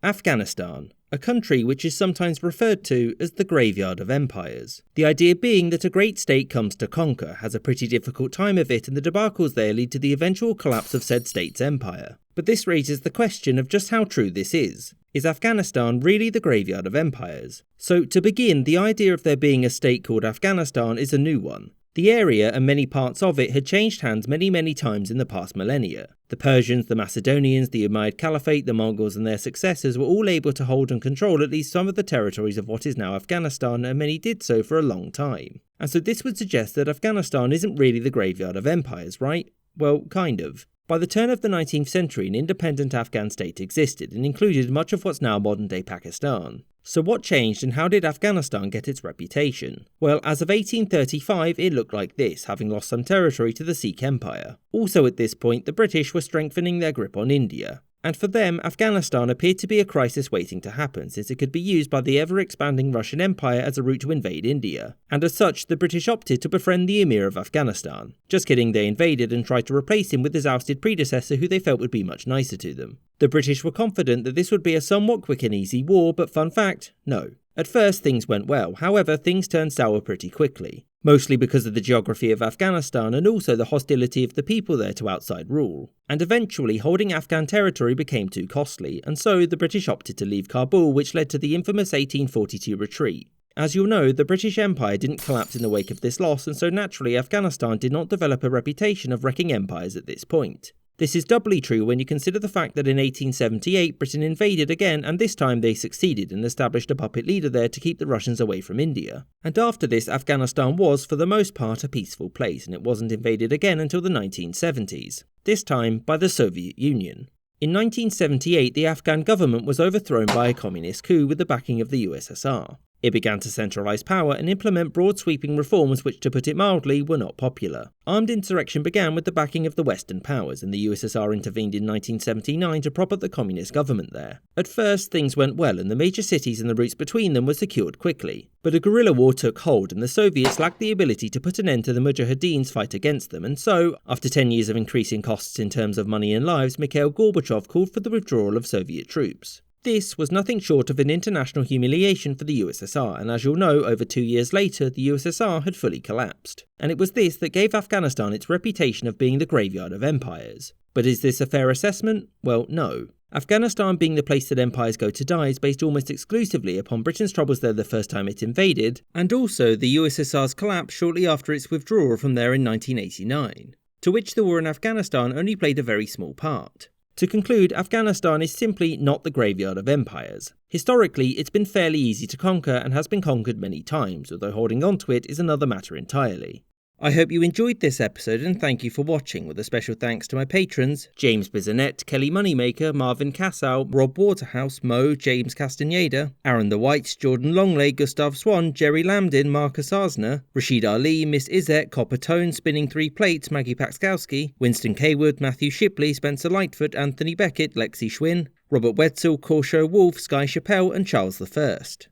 Afghanistan, a country which is sometimes referred to as the graveyard of empires. The idea being that a great state comes to conquer, has a pretty difficult time of it, and the debacles there lead to the eventual collapse of said state's empire. But this raises the question of just how true this is. Is Afghanistan really the graveyard of empires? So to begin, the idea of there being a state called Afghanistan is a new one. The area and many parts of it had changed hands many times in the past millennia. The Persians, the Macedonians, the Umayyad Caliphate, the Mongols and their successors were all able to hold and control at least some of the territories of what is now Afghanistan, and many did so for a long time. And so this would suggest that Afghanistan isn't really the graveyard of empires, right? Well, kind of. By the turn of the 19th century, an independent Afghan state existed and included much of what's now modern-day Pakistan. So what changed and how did Afghanistan get its reputation? Well, as of 1835, it looked like this, having lost some territory to the Sikh Empire. Also at this point, the British were strengthening their grip on India. And for them, Afghanistan appeared to be a crisis waiting to happen, since it could be used by the ever-expanding Russian Empire as a route to invade India. And as such, the British opted to befriend the Emir of Afghanistan. Just kidding, they invaded and tried to replace him with his ousted predecessor who they felt would be much nicer to them. The British were confident that this would be a somewhat quick and easy war, but fun fact, no. At first things went well, however things turned sour pretty quickly. Mostly because of the geography of Afghanistan and also the hostility of the people there to outside rule. And eventually holding Afghan territory became too costly, and so the British opted to leave Kabul, which led to the infamous 1842 retreat. As you'll know, the British Empire didn't collapse in the wake of this loss, and so naturally Afghanistan did not develop a reputation of wrecking empires at this point. This is doubly true when you consider the fact that in 1878 Britain invaded again, and this time they succeeded and established a puppet leader there to keep the Russians away from India. And after this, Afghanistan was, for the most part, a peaceful place, and it wasn't invaded again until the 1970s, this time by the Soviet Union. In 1978, the Afghan government was overthrown by a communist coup with the backing of the USSR. It began to centralise power and implement broad sweeping reforms which, to put it mildly, were not popular. Armed insurrection began with the backing of the Western powers, and the USSR intervened in 1979 to prop up the communist government there. At first, things went well, and the major cities and the routes between them were secured quickly. But a guerrilla war took hold, and the Soviets lacked the ability to put an end to the Mujahideen's fight against them, and so, after 10 years of increasing costs in terms of money and lives, Mikhail Gorbachev called for the withdrawal of Soviet troops. This was nothing short of an international humiliation for the USSR, and as you'll know, over 2 years later, the USSR had fully collapsed. And it was this that gave Afghanistan its reputation of being the graveyard of empires. But is this a fair assessment? Well, no. Afghanistan being the place that empires go to die is based almost exclusively upon Britain's troubles there the first time it invaded, and also the USSR's collapse shortly after its withdrawal from there in 1989, to which the war in Afghanistan only played a very small part. To conclude, Afghanistan is simply not the graveyard of empires. Historically, it's been fairly easy to conquer and has been conquered many times, although holding on to it is another matter entirely. I hope you enjoyed this episode and thank you for watching, with a special thanks to my patrons James Bisonet, Kelly Moneymaker, Marvin Cassow, Rob Waterhouse, Mo, James Castaneda, Aaron the Whites, Jordan Longley, Gustav Swan, Jerry Lambdin, Marcus Arsner, Rashid Ali, Miss Izette, Copper Tone, Spinning 3 Plates, Maggie Paxkowski, Winston Kaywood, Matthew Shipley, Spencer Lightfoot, Anthony Beckett, Lexi Schwinn, Robert Wetzel, Corsho Wolfe, Sky Chappelle and Charles the First.